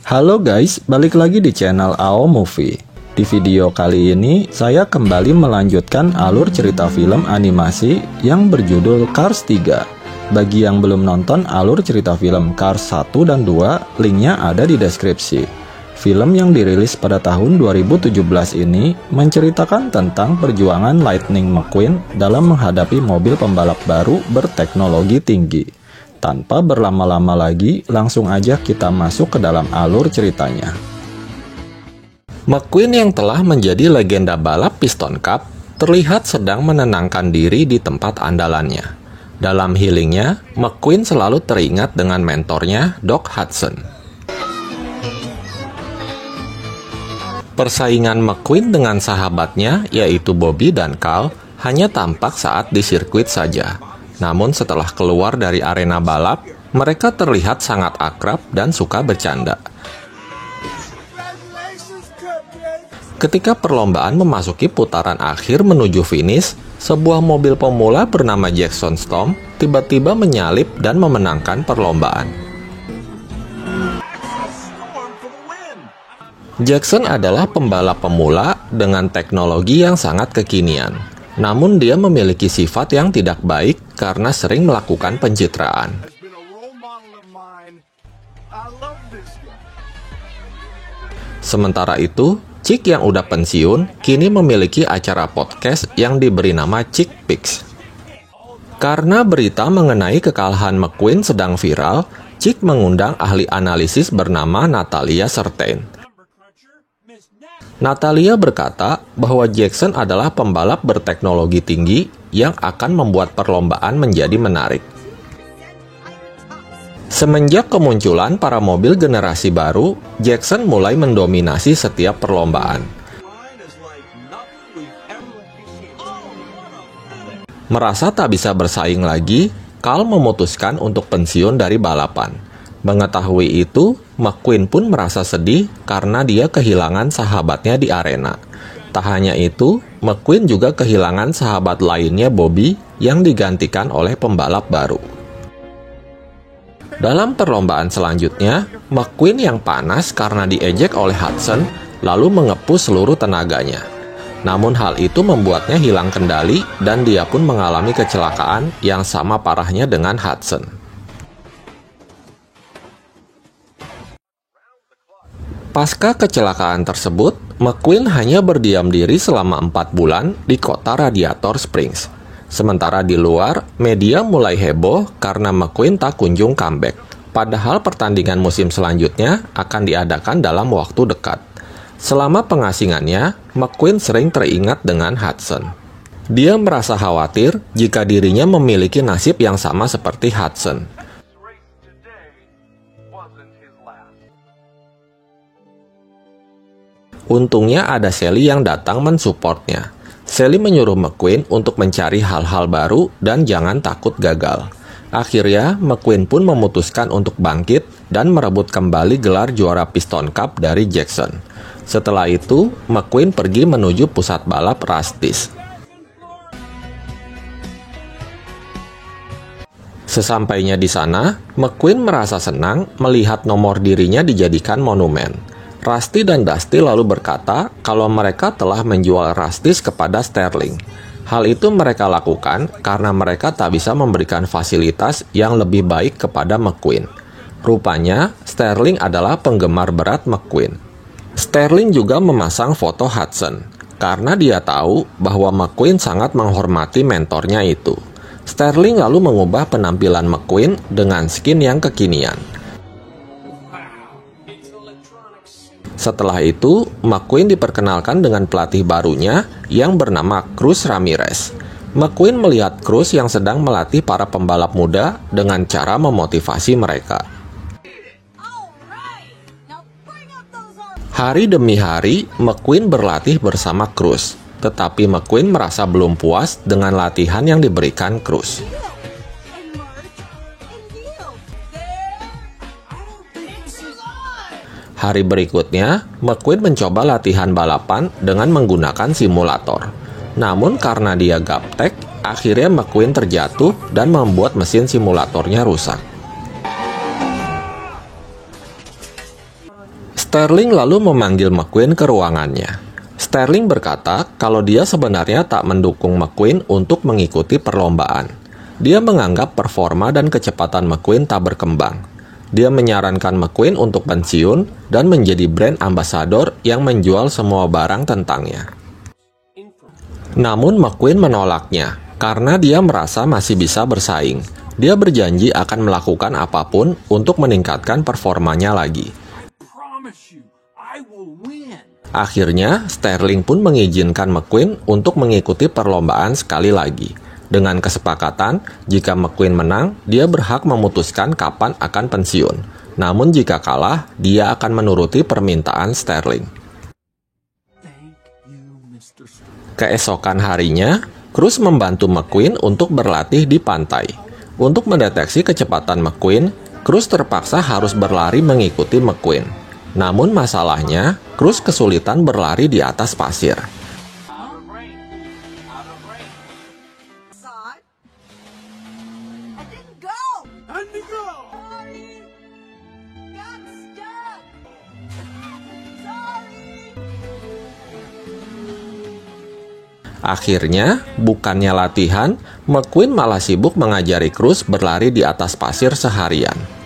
Halo guys, balik lagi di channel AO Movie. Di video kali ini, saya kembali melanjutkan alur cerita film animasi yang berjudul Cars 3. Bagi yang belum nonton alur cerita film Cars 1 dan 2, linknya ada di deskripsi. Film yang dirilis pada tahun 2017 ini menceritakan tentang perjuangan Lightning McQueen dalam menghadapi mobil pembalap baru berteknologi tinggi. Tanpa berlama-lama lagi, langsung aja kita masuk ke dalam alur ceritanya. McQueen yang telah menjadi legenda balap Piston Cup terlihat sedang menenangkan diri di tempat andalannya. Dalam healingnya, McQueen selalu teringat dengan mentornya, Doc Hudson. Persaingan McQueen dengan sahabatnya, yaitu Bobby dan Carl, hanya tampak saat di sirkuit saja. Namun setelah keluar dari arena balap, mereka terlihat sangat akrab dan suka bercanda. Ketika perlombaan memasuki putaran akhir menuju finish, sebuah mobil pemula bernama Jackson Storm tiba-tiba menyalip dan memenangkan perlombaan. Jackson adalah pembalap pemula dengan teknologi yang sangat kekinian. Namun dia memiliki sifat yang tidak baik karena sering melakukan pencitraan. Sementara itu, Chick yang udah pensiun kini memiliki acara podcast yang diberi nama Chick Picks. Karena berita mengenai kekalahan McQueen sedang viral, Chick mengundang ahli analisis bernama Natalia Certain. Natalia berkata bahwa Jackson adalah pembalap berteknologi tinggi yang akan membuat perlombaan menjadi menarik. Semenjak kemunculan para mobil generasi baru, Jackson mulai mendominasi setiap perlombaan. Merasa tak bisa bersaing lagi, Carl memutuskan untuk pensiun dari balapan. Mengetahui itu, McQueen pun merasa sedih karena dia kehilangan sahabatnya di arena. Tak hanya itu, McQueen juga kehilangan sahabat lainnya Bobby yang digantikan oleh pembalap baru. Dalam perlombaan selanjutnya, McQueen yang panas karena diejek oleh Hudson lalu mengepus seluruh tenaganya. Namun hal itu membuatnya hilang kendali dan dia pun mengalami kecelakaan yang sama parahnya dengan Hudson. Pasca kecelakaan tersebut, McQueen hanya berdiam diri selama 4 bulan di kota Radiator Springs. Sementara di luar, media mulai heboh karena McQueen tak kunjung comeback. Padahal pertandingan musim selanjutnya akan diadakan dalam waktu dekat. Selama pengasingannya, McQueen sering teringat dengan Hudson. Dia merasa khawatir jika dirinya memiliki nasib yang sama seperti Hudson. Untungnya ada Sally yang datang mensupportnya. Sally menyuruh McQueen untuk mencari hal-hal baru dan jangan takut gagal. Akhirnya, McQueen pun memutuskan untuk bangkit dan merebut kembali gelar juara Piston Cup dari Jackson. Setelah itu, McQueen pergi menuju pusat balap Rusty's. Sesampainya di sana, McQueen merasa senang melihat nomor dirinya dijadikan monumen. Rusty dan Dusty lalu berkata kalau mereka telah menjual Rusty's kepada Sterling. Hal itu mereka lakukan karena mereka tak bisa memberikan fasilitas yang lebih baik kepada McQueen. Rupanya, Sterling adalah penggemar berat McQueen. Sterling juga memasang foto Hudson, karena dia tahu bahwa McQueen sangat menghormati mentornya itu. Sterling lalu mengubah penampilan McQueen dengan skin yang kekinian. Setelah itu, McQueen diperkenalkan dengan pelatih barunya yang bernama Cruz Ramirez. McQueen melihat Cruz yang sedang melatih para pembalap muda dengan cara memotivasi mereka. Hari demi hari, McQueen berlatih bersama Cruz, tetapi McQueen merasa belum puas dengan latihan yang diberikan Cruz. Hari berikutnya, McQueen mencoba latihan balapan dengan menggunakan simulator. Namun karena dia gaptek, akhirnya McQueen terjatuh dan membuat mesin simulatornya rusak. Sterling lalu memanggil McQueen ke ruangannya. Sterling berkata kalau dia sebenarnya tak mendukung McQueen untuk mengikuti perlombaan. Dia menganggap performa dan kecepatan McQueen tak berkembang. Dia menyarankan McQueen untuk pensiun dan menjadi brand ambassador yang menjual semua barang tentangnya. Namun McQueen menolaknya karena dia merasa masih bisa bersaing. Dia berjanji akan melakukan apapun untuk meningkatkan performanya lagi. Akhirnya, Sterling pun mengizinkan McQueen untuk mengikuti perlombaan sekali lagi. Dengan kesepakatan, jika McQueen menang, dia berhak memutuskan kapan akan pensiun. Namun jika kalah, dia akan menuruti permintaan Sterling. Keesokan harinya, Cruz membantu McQueen untuk berlatih di pantai. Untuk mendeteksi kecepatan McQueen, Cruz terpaksa harus berlari mengikuti McQueen. Namun masalahnya, Cruz kesulitan berlari di atas pasir. Akhirnya, bukannya latihan, McQueen malah sibuk mengajari Cruz berlari di atas pasir seharian.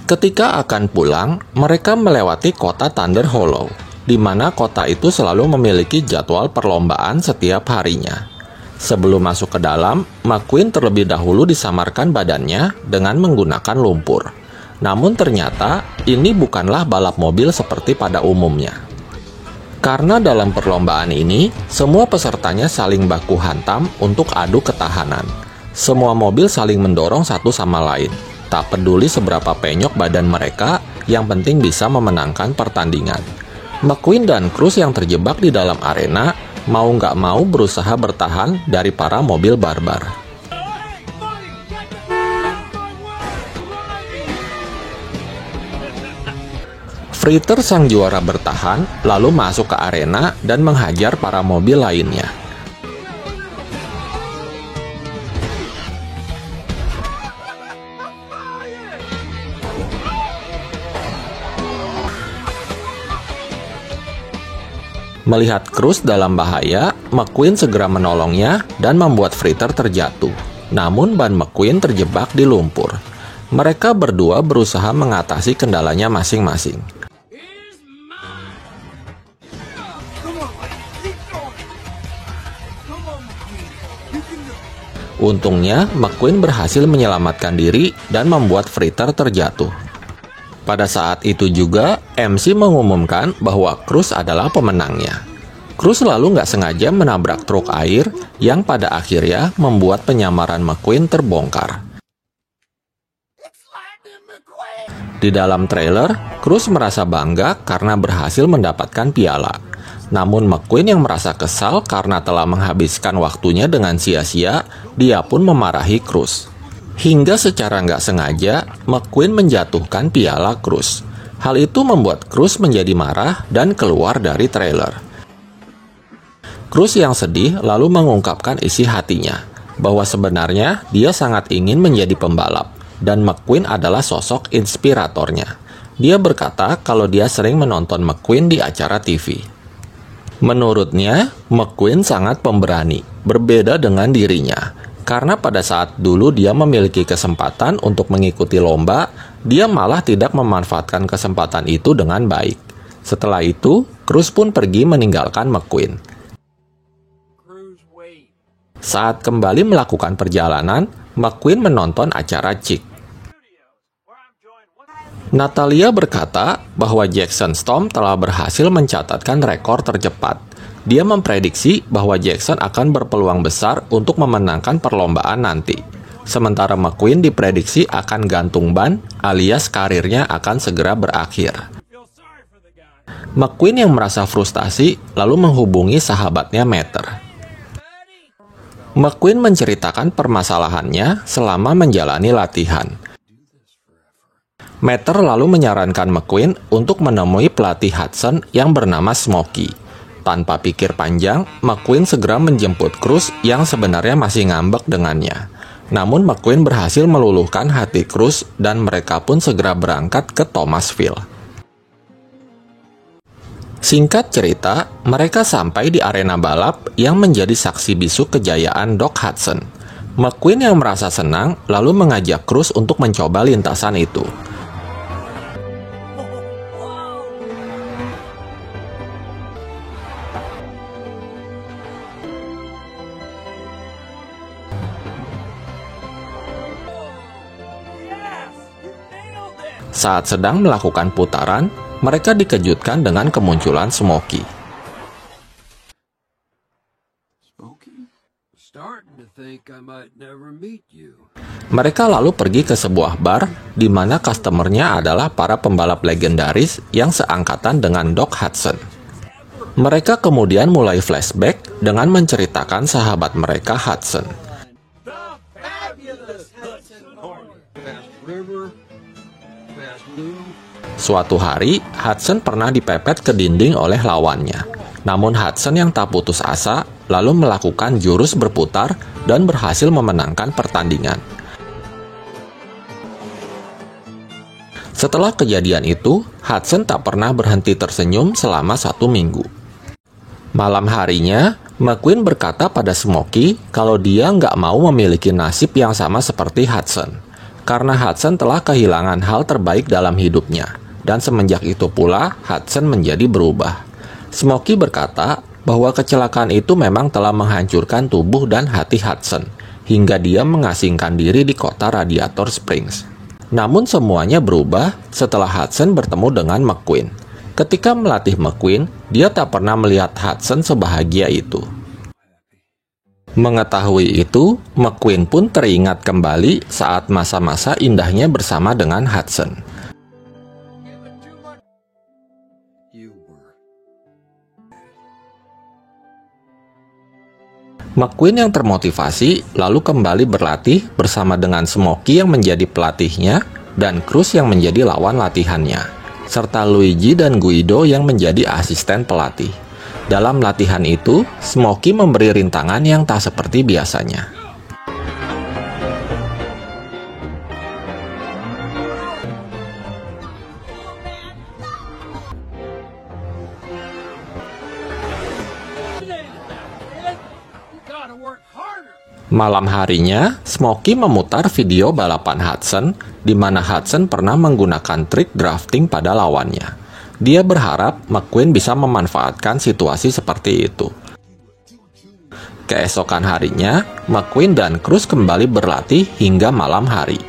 Ketika akan pulang, mereka melewati kota Thunder Hollow, di mana kota itu selalu memiliki jadwal perlombaan setiap harinya. Sebelum masuk ke dalam, McQueen terlebih dahulu disamarkan badannya dengan menggunakan lumpur. Namun ternyata, ini bukanlah balap mobil seperti pada umumnya. Karena dalam perlombaan ini, semua pesertanya saling baku hantam untuk adu ketahanan. Semua mobil saling mendorong satu sama lain. Tak peduli seberapa penyok badan mereka, yang penting bisa memenangkan pertandingan. McQueen dan Cruz yang terjebak di dalam arena, mau nggak mau berusaha bertahan dari para mobil barbar. Fritter sang juara bertahan, lalu masuk ke arena dan menghajar para mobil lainnya. Melihat Cruz dalam bahaya, McQueen segera menolongnya dan membuat Fritter terjatuh. Namun ban McQueen terjebak di lumpur. Mereka berdua berusaha mengatasi kendalanya masing-masing. Untungnya, McQueen berhasil menyelamatkan diri dan membuat Fritter terjatuh. Pada saat itu juga, MC mengumumkan bahwa Cruz adalah pemenangnya. Cruz lalu nggak sengaja menabrak truk air yang pada akhirnya membuat penyamaran McQueen terbongkar. Di dalam trailer, Cruz merasa bangga karena berhasil mendapatkan piala. Namun McQueen yang merasa kesal karena telah menghabiskan waktunya dengan sia-sia, dia pun memarahi Cruz. Hingga secara nggak sengaja, McQueen menjatuhkan piala Cruz. Hal itu membuat Cruz menjadi marah dan keluar dari trailer. Cruz yang sedih lalu mengungkapkan isi hatinya, bahwa sebenarnya dia sangat ingin menjadi pembalap, dan McQueen adalah sosok inspiratornya. Dia berkata kalau dia sering menonton McQueen di acara TV. Menurutnya, McQueen sangat pemberani, berbeda dengan dirinya. Karena pada saat dulu dia memiliki kesempatan untuk mengikuti lomba, dia malah tidak memanfaatkan kesempatan itu dengan baik. Setelah itu, Cruz pun pergi meninggalkan McQueen. Saat kembali melakukan perjalanan, McQueen menonton acara Chick. Natalia berkata bahwa Jackson Storm telah berhasil mencatatkan rekor tercepat. Dia memprediksi bahwa Jackson akan berpeluang besar untuk memenangkan perlombaan nanti. Sementara McQueen diprediksi akan gantung ban, alias karirnya akan segera berakhir. McQueen yang merasa frustasi lalu menghubungi sahabatnya Meter. McQueen menceritakan permasalahannya selama menjalani latihan. Meter lalu menyarankan McQueen untuk menemui pelatih Hudson yang bernama Smokey. Tanpa pikir panjang, McQueen segera menjemput Cruz yang sebenarnya masih ngambek dengannya. Namun McQueen berhasil meluluhkan hati Cruz dan mereka pun segera berangkat ke Thomasville. Singkat cerita, mereka sampai di arena balap yang menjadi saksi bisu kejayaan Doc Hudson. McQueen yang merasa senang lalu mengajak Cruz untuk mencoba lintasan itu. Saat sedang melakukan putaran, mereka dikejutkan dengan kemunculan Smokey. Mereka lalu pergi ke sebuah bar di mana customernya adalah para pembalap legendaris yang seangkatan dengan Doc Hudson. Mereka kemudian mulai flashback dengan menceritakan sahabat mereka Hudson. Suatu hari, Hudson pernah dipepet ke dinding oleh lawannya. Namun Hudson yang tak putus asa, lalu melakukan jurus berputar dan berhasil memenangkan pertandingan. Setelah kejadian itu, Hudson tak pernah berhenti tersenyum selama 1 minggu. Malam harinya, McQueen berkata pada Smokey kalau dia nggak mau memiliki nasib yang sama seperti Hudson. Karena Hudson telah kehilangan hal terbaik dalam hidupnya. Dan semenjak itu pula, Hudson menjadi berubah. Smokey berkata bahwa kecelakaan itu memang telah menghancurkan tubuh dan hati Hudson, hingga dia mengasingkan diri di kota Radiator Springs. Namun semuanya berubah setelah Hudson bertemu dengan McQueen. Ketika melatih McQueen, dia tak pernah melihat Hudson sebahagia itu. Mengetahui itu, McQueen pun teringat kembali saat masa-masa indahnya bersama dengan Hudson. McQueen yang termotivasi lalu kembali berlatih bersama dengan Smokey yang menjadi pelatihnya dan Cruz yang menjadi lawan latihannya, serta Luigi dan Guido yang menjadi asisten pelatih. Dalam latihan itu, Smokey memberi rintangan yang tak seperti biasanya. Malam harinya, Smokey memutar video balapan Hudson, di mana Hudson pernah menggunakan trik drafting pada lawannya. Dia berharap McQueen bisa memanfaatkan situasi seperti itu. Keesokan harinya, McQueen dan Cruz kembali berlatih hingga malam hari.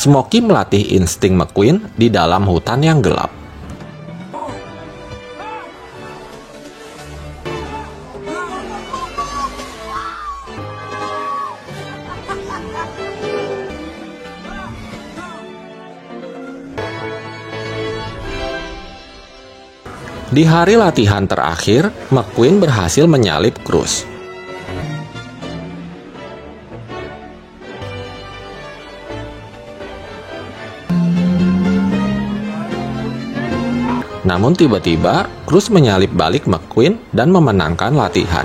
Smokey melatih insting McQueen di dalam hutan yang gelap. Di hari latihan terakhir, McQueen berhasil menyalip Cruz. Namun tiba-tiba, Cruz menyalip balik McQueen dan memenangkan latihan.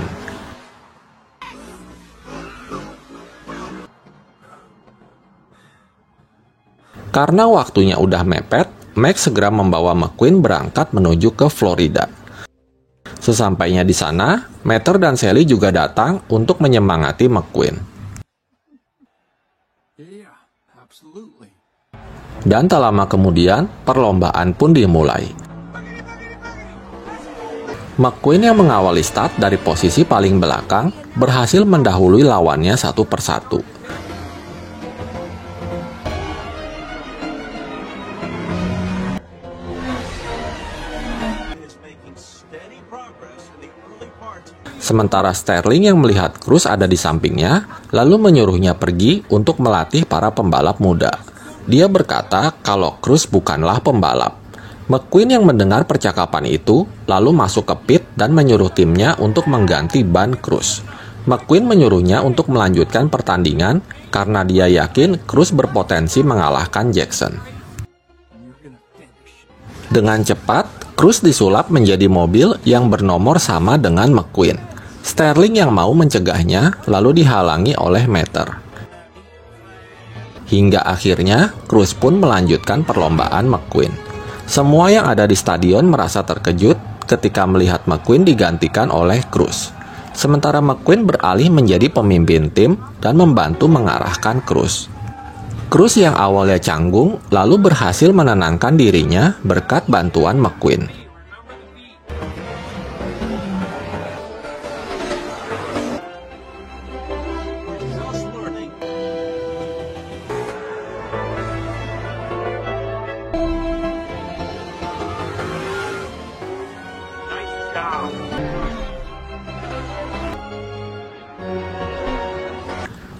Karena waktunya udah mepet, Max segera membawa McQueen berangkat menuju ke Florida. Sesampainya di sana, Mater dan Sally juga datang untuk menyemangati McQueen. Dan tak lama kemudian, perlombaan pun dimulai. McQueen yang mengawali start dari posisi paling belakang berhasil mendahului lawannya satu persatu. Sementara Sterling yang melihat Cruz ada di sampingnya, lalu menyuruhnya pergi untuk melatih para pembalap muda. Dia berkata kalau Cruz bukanlah pembalap. McQueen yang mendengar percakapan itu, lalu masuk ke pit dan menyuruh timnya untuk mengganti ban Cruz. McQueen menyuruhnya untuk melanjutkan pertandingan karena dia yakin Cruz berpotensi mengalahkan Jackson. Dengan cepat, Cruz disulap menjadi mobil yang bernomor sama dengan McQueen. Sterling yang mau mencegahnya lalu dihalangi oleh Mater. Hingga akhirnya, Cruz pun melanjutkan perlombaan McQueen. Semua yang ada di stadion merasa terkejut ketika melihat McQueen digantikan oleh Cruz. Sementara McQueen beralih menjadi pemimpin tim dan membantu mengarahkan Cruz. Cruz yang awalnya canggung lalu berhasil menenangkan dirinya berkat bantuan McQueen.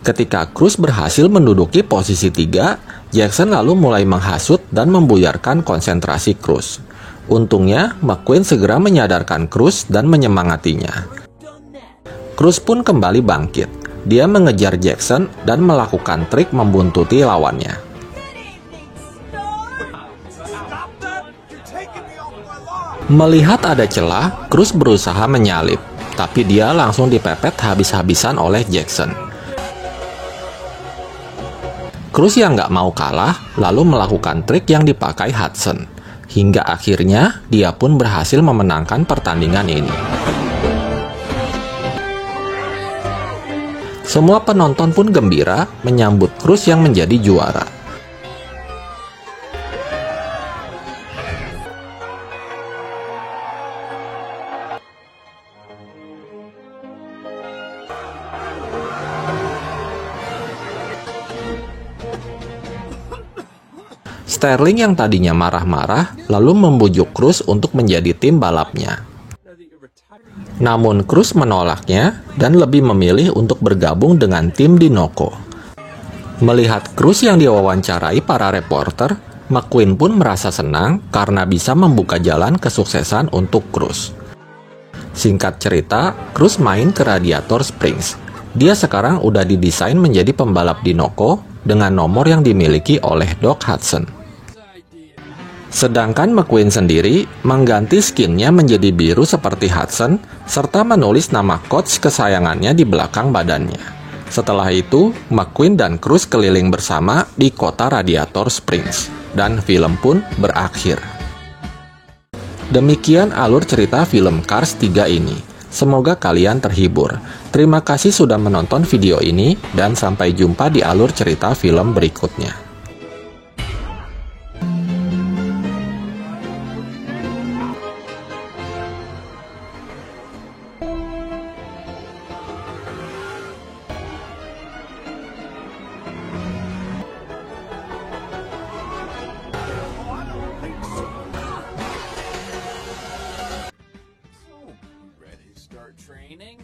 Ketika Cruz berhasil menduduki posisi 3, Jackson lalu mulai menghasut dan membuyarkan konsentrasi Cruz. Untungnya, McQueen segera menyadarkan Cruz dan menyemangatinya. Cruz pun kembali bangkit. Dia mengejar Jackson dan melakukan trik membuntuti lawannya. Melihat ada celah, Cruz berusaha menyalip, tapi dia langsung dipepet habis-habisan oleh Jackson. Cruz yang nggak mau kalah, lalu melakukan trik yang dipakai Hudson. Hingga akhirnya, dia pun berhasil memenangkan pertandingan ini. Semua penonton pun gembira menyambut Cruz yang menjadi juara. Sterling yang tadinya marah-marah lalu membujuk Cruz untuk menjadi tim balapnya. Namun Cruz menolaknya dan lebih memilih untuk bergabung dengan tim Dinoco. Melihat Cruz yang diwawancarai para reporter, McQueen pun merasa senang karena bisa membuka jalan kesuksesan untuk Cruz. Singkat cerita, Cruz main ke Radiator Springs. Dia sekarang udah didesain menjadi pembalap Dinoco dengan nomor yang dimiliki oleh Doc Hudson. Sedangkan McQueen sendiri mengganti skinnya menjadi biru seperti Hudson, serta menulis nama coach kesayangannya di belakang badannya. Setelah itu, McQueen dan Cruz keliling bersama di kota Radiator Springs, dan film pun berakhir. Demikian alur cerita film Cars 3 ini. Semoga kalian terhibur. Terima kasih sudah menonton video ini, dan sampai jumpa di alur cerita film berikutnya. Training?